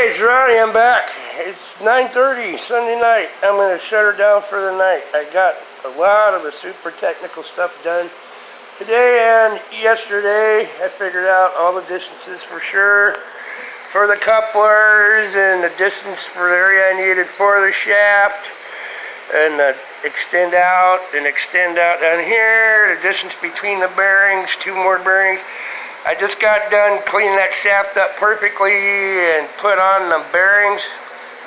It's Ronnie, I'm back. It's 9:30 Sunday night. I'm going to shut her down for the night. I got a lot of the super technical stuff done today and yesterday. I figured out all the distances for sure for the couplers and the distance for the area I needed for the shaft and the extend out down here, the distance between the bearings, 2 more bearings. I just got done cleaning that shaft up perfectly and put on the bearings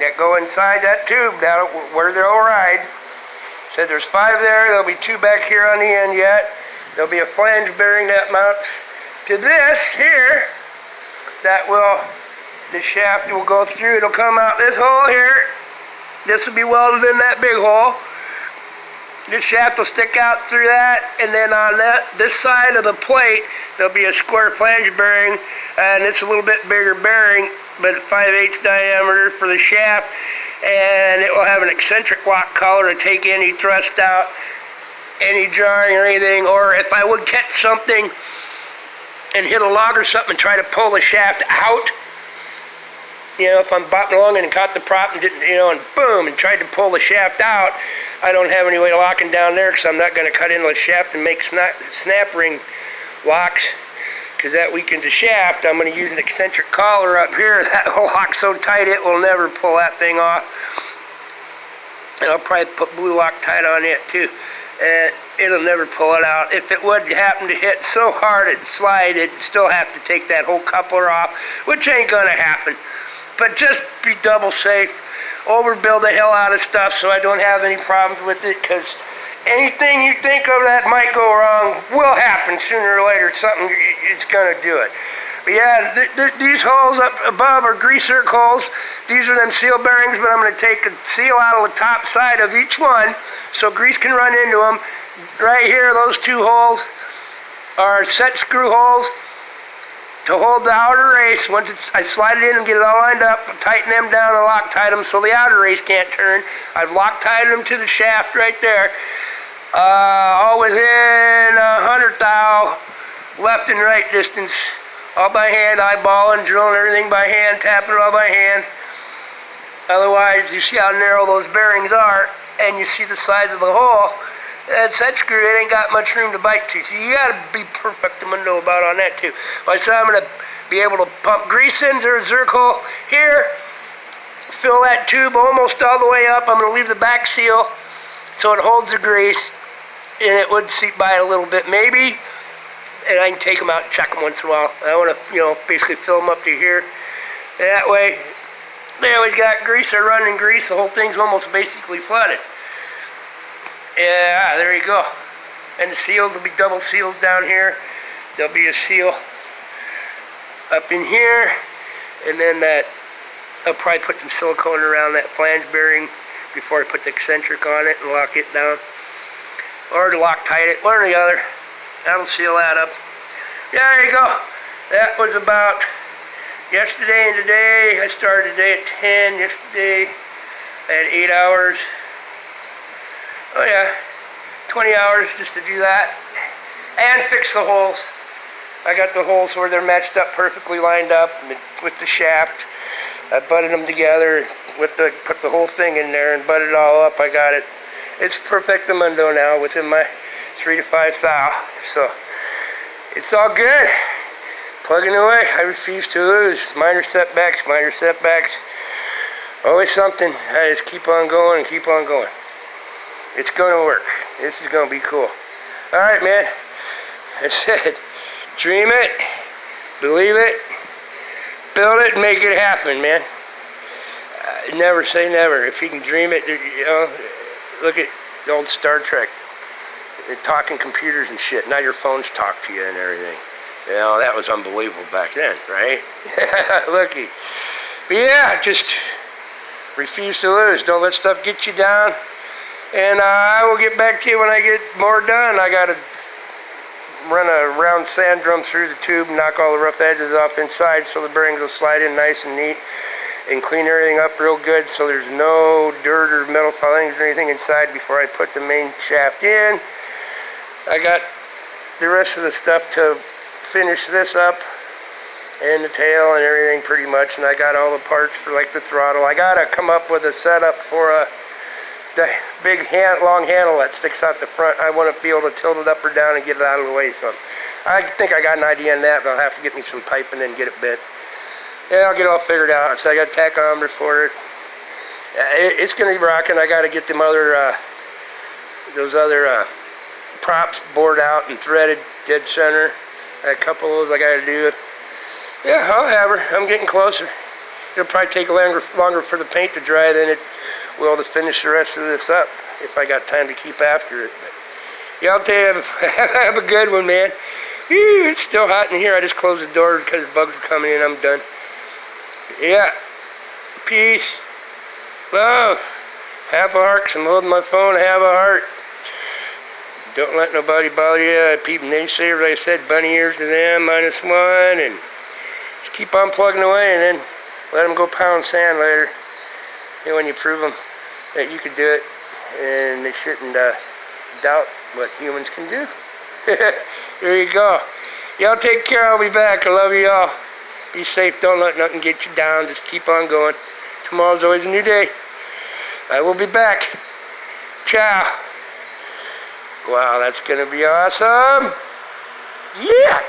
that go inside that tube where they'll ride. Said there's 5 there, there'll be 2 back here on the end yet. There'll be a flange bearing that mounts to this here the shaft will go through. It'll come out this hole here. This will be welded in that big hole. This shaft will stick out through that, and then on this side of the plate, there'll be a square flange bearing, and it's a little bit bigger bearing, but 5/8 diameter for the shaft, and it will have an eccentric lock collar to take any thrust out, any jarring or anything, or if I would catch something and hit a log or something and try to pull the shaft out, if I'm bopping along and caught the prop and didn't, and boom, and tried to pull the shaft out, I don't have any way of locking down there because I'm not going to cut into the shaft and make snap ring locks because that weakens the shaft. I'm going to use an eccentric collar up here that will lock so tight it will never pull that thing off. And I'll probably put blue Loctite on it too. And it'll never pull it out. If it would happen to hit so hard it'd slide, it'd still have to take that whole coupler off, which ain't going to happen. But just be double safe. Overbuild the hell out of stuff so I don't have any problems with it, because anything you think of that might go wrong will happen sooner or later. It's going to do it. But yeah, these holes up above are grease zerk holes. These are them seal bearings, but I'm going to take a seal out of the top side of each one so grease can run into them. Right here, those 2 holes are set screw holes to hold the outer race. Once I slide it in and get it all lined up, tighten them down and Loctite them so the outer race can't turn. I've Loctited them to the shaft right there, all within 100 thou left and right distance, all by hand, eyeballing, drilling everything by hand, tapping it all by hand. Otherwise, you see how narrow those bearings are, and you see the size of the hole. That set screw, it ain't got much room to bite to. So you gotta be perfect to know about on that too. So I'm gonna be able to pump grease into a zerk hole here, fill that tube almost all the way up. I'm gonna leave the back seal so it holds the grease, and it would seep by it a little bit maybe, and I can take them out and check them once in a while. I wanna, basically fill them up to here. And that way, they always got grease, they're running grease, the whole thing's almost basically flooded. Yeah, there you go. And the seals will be double seals down here. There'll be a seal up in here, and then I'll probably put some silicone around that flange bearing before I put the eccentric on it and lock it down, or to Loctite it, one or the other. That'll seal that up. Yeah, there you go. That was about yesterday and today. I started today at 10. Yesterday I had 8 hours. Oh yeah, 20 hours just to do that and fix the holes. I got the holes where they're matched up perfectly lined up with the shaft. I butted them together put the whole thing in there and butted it all up. I got it. It's perfectamundo now within my 3 to 5 thou. So it's all good. Plugging away. I refuse to lose. Minor setbacks, minor setbacks. Always something. I just keep on going and keep on going. It's going to work. This is going to be cool. Alright, man. I said, dream it, believe it, build it, and make it happen, man. Never say never. If you can dream it, look at the old Star Trek. They're talking computers and shit. Now your phones talk to you and everything. That was unbelievable back then, right? Looky. But yeah, just refuse to lose. Don't let stuff get you down. And I will get back to you when I get more done. I got to run a round sand drum through the tube, knock all the rough edges off inside so the bearings will slide in nice and neat, and clean everything up real good so there's no dirt or metal filings or anything inside before I put the main shaft in. I got the rest of the stuff to finish this up and the tail and everything pretty much, and I got all the parts for like the throttle. I gotta come up with a setup for the big long handle that sticks out the front. I want to be able to tilt it up or down and get it out of the way. So I think I got an idea on that, but I'll have to get me some pipe and then get it bit. Yeah, I'll get it all figured out. So I got tachometer for it. It's gonna be rocking. I gotta get them other those other props bored out and threaded dead center. A couple of those I gotta do. Yeah, I'll have her. I'm getting closer. It'll probably take longer for the paint to dry than it will to finish the rest of this up if I got time to keep after it. But yeah, I'll tell you, have a good one, man. Whew, it's still hot in here. I just closed the door because bugs are coming in. I'm done. Yeah. Peace. Love. Half a heart, 'cause I'm holding my phone. Have a heart. Don't let nobody bother you. People naysayers, like I said, bunny ears to them, -1, and just keep on plugging away, and then let them go pound sand later. And when you prove them that you can do it, and they shouldn't doubt what humans can do. There you go. Y'all take care. I'll be back. I love you all. Be safe. Don't let nothing get you down. Just keep on going. Tomorrow's always a new day. I will be back. Ciao. Wow, that's gonna be awesome. Yeah.